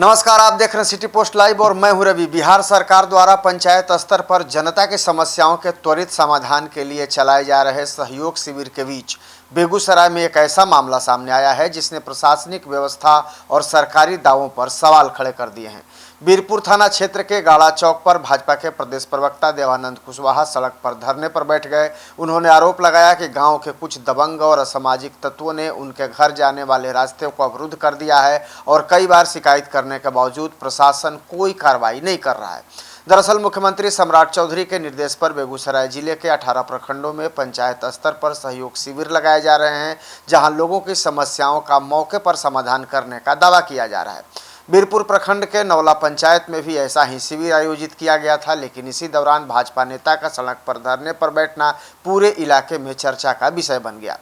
नमस्कार, आप देख रहे हैं सिटी पोस्ट लाइव और मैं हूं रवि। बिहार सरकार द्वारा पंचायत स्तर पर जनता की समस्याओं के त्वरित समाधान के लिए चलाए जा रहे सहयोग शिविर के बीच बेगूसराय में एक ऐसा मामला सामने आया है जिसने प्रशासनिक व्यवस्था और सरकारी दावों पर सवाल खड़े कर दिए हैं। बीरपुर थाना क्षेत्र के गाड़ा चौक पर भाजपा के प्रदेश प्रवक्ता देवानंद कुशवाहा सड़क पर धरने पर बैठ गए। उन्होंने आरोप लगाया कि गांव के कुछ दबंग और असामाजिक तत्वों ने उनके घर जाने वाले रास्ते को अवरुद्ध कर दिया है और कई बार शिकायत करने के बावजूद प्रशासन कोई कार्रवाई नहीं कर रहा है। दरअसल मुख्यमंत्री सम्राट चौधरी के निर्देश पर बेगूसराय जिले के 18 प्रखंडों में पंचायत स्तर पर सहयोग शिविर लगाए जा रहे हैं, जहां लोगों की समस्याओं का मौके पर समाधान करने का दावा किया जा रहा है। बीरपुर प्रखंड के नौला पंचायत में भी ऐसा ही शिविर आयोजित किया गया था, लेकिन इसी दौरान भाजपा नेता का सड़क पर धरने पर बैठना पूरे इलाके में चर्चा का विषय बन गया।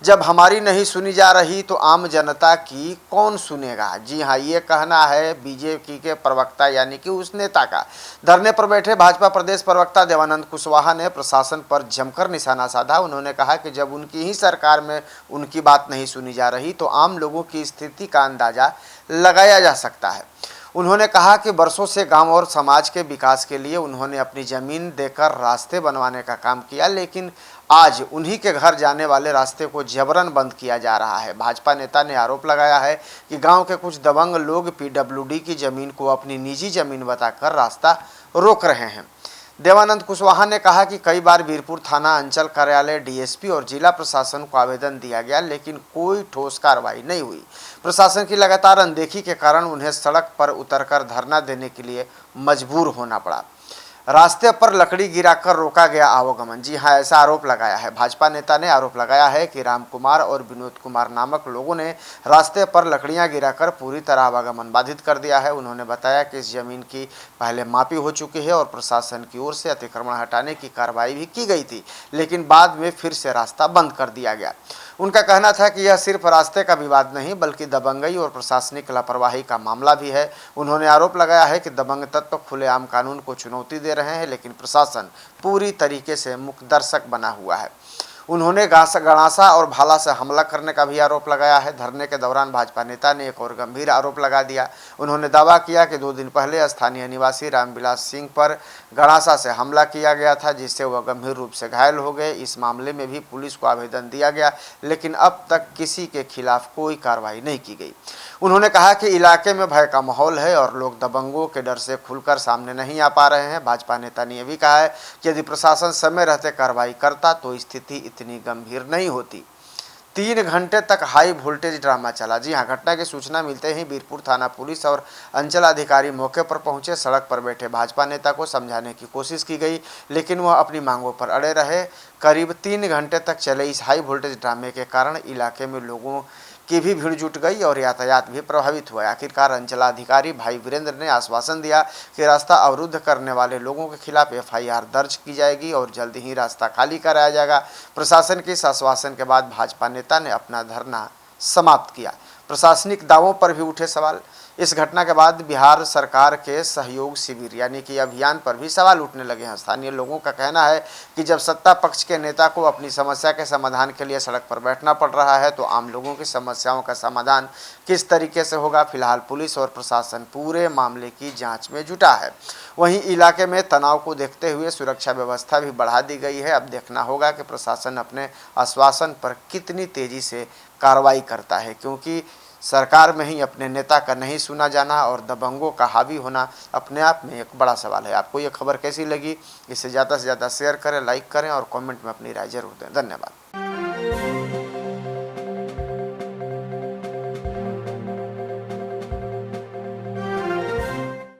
जब हमारी नहीं सुनी जा रही तो आम जनता की कौन सुनेगा। जी हां, ये कहना है बीजेपी के प्रवक्ता यानी कि उस नेता का। धरने पर बैठे भाजपा प्रदेश प्रवक्ता देवानंद कुशवाहा ने प्रशासन पर जमकर निशाना साधा। उन्होंने कहा कि जब उनकी ही सरकार में उनकी बात नहीं सुनी जा रही तो आम लोगों की स्थिति का अंदाजा लगाया जा सकता है। उन्होंने कहा कि वर्षों से गांव और समाज के विकास के लिए उन्होंने अपनी जमीन देकर रास्ते बनवाने का काम किया, लेकिन आज उन्हीं के घर जाने वाले रास्ते को जबरन बंद किया जा रहा है। भाजपा नेता ने आरोप लगाया है कि गांव के कुछ दबंग लोग पीडब्ल्यूडी की जमीन को अपनी निजी जमीन बताकर रास्ता रोक रहे हैं। देवानंद कुशवाहा ने कहा कि कई बार बीरपुर थाना अंचल कार्यालय, डीएसपी और जिला प्रशासन को आवेदन दिया गया, लेकिन कोई ठोस कार्रवाई नहीं हुई। प्रशासन की लगातार अनदेखी के कारण उन्हें सड़क पर उतरकर धरना देने के लिए मजबूर होना पड़ा। रास्ते पर लकड़ी गिराकर रोका गया आवागमन। जी हां, ऐसा आरोप लगाया है। भाजपा नेता ने आरोप लगाया है कि राम कुमार और विनोद कुमार नामक लोगों ने रास्ते पर लकड़ियां गिराकर पूरी तरह आवागमन बाधित कर दिया है। उन्होंने बताया कि इस जमीन की पहले मापी हो चुकी है और प्रशासन की ओर से अतिक्रमण हटाने की कार्रवाई भी की गई थी, लेकिन बाद में फिर से रास्ता बंद कर दिया गया। उनका कहना था कि यह सिर्फ रास्ते का विवाद नहीं बल्कि दबंगई और प्रशासनिक लापरवाही का मामला भी है। उन्होंने आरोप लगाया है कि दबंग तत्व खुलेआम कानून को चुनौती दे रहे हैं, लेकिन प्रशासन पूरी तरीके से मूक दर्शक बना हुआ है। उन्होंने गणासा और भाला से हमला करने का भी आरोप लगाया है। धरने के दौरान भाजपा नेता ने एक और गंभीर आरोप लगा दिया। उन्होंने दावा किया कि 2 दिन पहले स्थानीय निवासी रामविलास सिंह पर गणासा से हमला किया गया था, जिससे वह गंभीर रूप से घायल हो गए। इस मामले में भी पुलिस को आवेदन दिया गया, लेकिन अब तक किसी के खिलाफ कोई कार्रवाई नहीं की गई। उन्होंने कहा कि इलाके में भय का माहौल है और लोग दबंगों के डर से खुलकर सामने नहीं आ पा रहे हैं। भाजपा नेता ने यह भी कहा है कि यदि प्रशासन समय रहते कार्रवाई करता तो स्थिति इतनी गंभीर नहीं होती। 3 घंटे तक हाई वोल्टेज ड्रामा चला। जी हां, घटना की सूचना मिलते ही बीरपुर थाना पुलिस और अंचल अधिकारी मौके पर पहुंचे। सड़क पर बैठे भाजपा नेता को समझाने की कोशिश की गई, लेकिन वह अपनी मांगों पर अड़े रहे। करीब 3 घंटे तक चले इस हाई वोल्टेज ड्रामे के कारण इलाके में लोगों की भी भीड़ जुट गई और यातायात भी प्रभावित हुआ। आखिरकार अंचलाधिकारी भाई वीरेंद्र ने आश्वासन दिया कि रास्ता अवरुद्ध करने वाले लोगों के खिलाफ एफआईआर दर्ज की जाएगी और जल्द ही रास्ता खाली कराया जाएगा। प्रशासन के इस आश्वासन के बाद भाजपा नेता ने अपना धरना समाप्त किया। प्रशासनिक दावों पर भी उठे सवाल। इस घटना के बाद बिहार सरकार के सहयोग शिविर यानी कि अभियान पर भी सवाल उठने लगे हैं। स्थानीय लोगों का कहना है कि जब सत्ता पक्ष के नेता को अपनी समस्या के समाधान के लिए सड़क पर बैठना पड़ रहा है तो आम लोगों की समस्याओं का समाधान किस तरीके से होगा। फिलहाल पुलिस और प्रशासन पूरे मामले की जांच में जुटा है। वहीं इलाके में तनाव को देखते हुए सुरक्षा व्यवस्था भी बढ़ा दी गई है। अब देखना होगा कि प्रशासन अपने आश्वासन पर कितनी तेजी से कार्रवाई करता है, क्योंकि सरकार में ही अपने नेता का नहीं सुना जाना और दबंगों का हावी होना अपने आप में एक बड़ा सवाल है। आपको ये खबर कैसी लगी? इसे ज़्यादा से ज़्यादा शेयर करें, लाइक करें और कमेंट में अपनी राय जरूर दें। धन्यवाद।